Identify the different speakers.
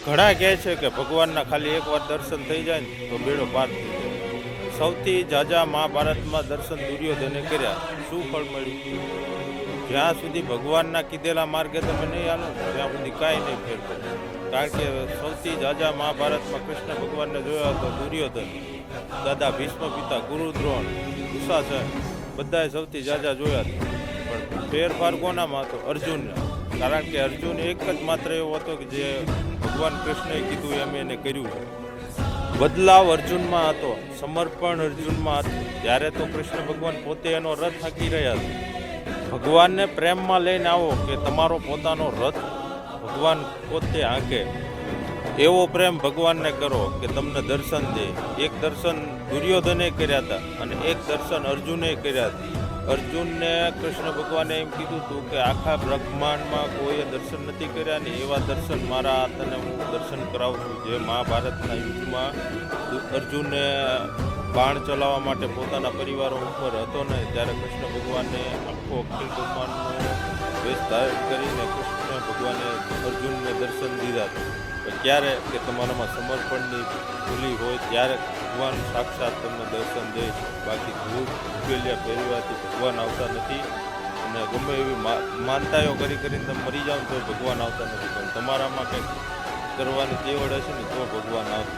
Speaker 1: ઘણા કહે છે કે ભગવાનના ખાલી એકવાર દર્શન થઈ જાય ને તો બેડો પાર થઈ જાય. સૌથી ઝાઝા મહાભારતમાં દર્શન દુર્યોધને કર્યા, શું ફળ મળ્યું? જ્યાં સુધી ભગવાનના કીધેલા માર્ગે તમે નહીં હાલો ત્યાં સુધી કાંઈ નહીં ફેર પડે. કારણ કે સૌથી ઝાઝા મહાભારતમાં કૃષ્ણ ભગવાનને જોયો હતો દુર્યોધન, દાદા ભીષ્મ પિતા ગુરુ દ્રોણ, દુશાસન, બધાએ સૌથી ઝાઝા જોયા હતા. પણ ફેરફાર કોનામાં હતો? અર્જુનને. કારણ કે અર્જુન એક જ માત્ર એવો હતો કે જે ભગવાન કૃષ્ણએ કીધું એમ એને કર્યું છે. બદલાવ અર્જુનમાં હતો, સમર્પણ અર્જુનમાં હતું. ત્યારે તો કૃષ્ણ ભગવાન પોતે એનો રથ હાંકી રહ્યા હતા. ભગવાનને પ્રેમમાં લઈને આવો કે તમારો પોતાનો રથ ભગવાન પોતે હાંકે, એવો પ્રેમ ભગવાનને કરો કે તમને દર્શન દે. એક દર્શન દુર્યોધને કર્યા હતા અને એક દર્શન અર્જુને કર્યા હતા. અર્જુનને કૃષ્ણ ભગવાને એમ કીધું હતું કે આખા બ્રહ્માંડમાં કોઈએ દર્શન નથી કર્યા ને એવા દર્શન મારા હાથને હું દર્શન કરાવું છું. જે મહાભારતના યુદ્ધમાં અર્જુને બાણ ચલાવવા માટે પોતાના પરિવારો ઉપર હતો ને ત્યારે કૃષ્ણ ભગવાને આખો અખિલ બ્રહ્માંડનો વેશ ધારણ કરીને કૃષ્ણ ભગવાને અર્જુનને દર્શન દીધા હતા. ક્યારે કે તમારામાં સમર્પણની ભૂલી હોય ત્યારે ભગવાન સાક્ષાત તમને દર્શન દે. બાકી ધૂપ ઉકેલ્યા પહેરવાથી ભગવાન આવતા નથી. અને ગમે એવી માનતાઓ કરીને તમે મરી જાઓ તો ભગવાન આવતા નથી. પણ તમારામાં કંઈક કરવાની તેવડ હશે ને તો ભગવાન આવશે.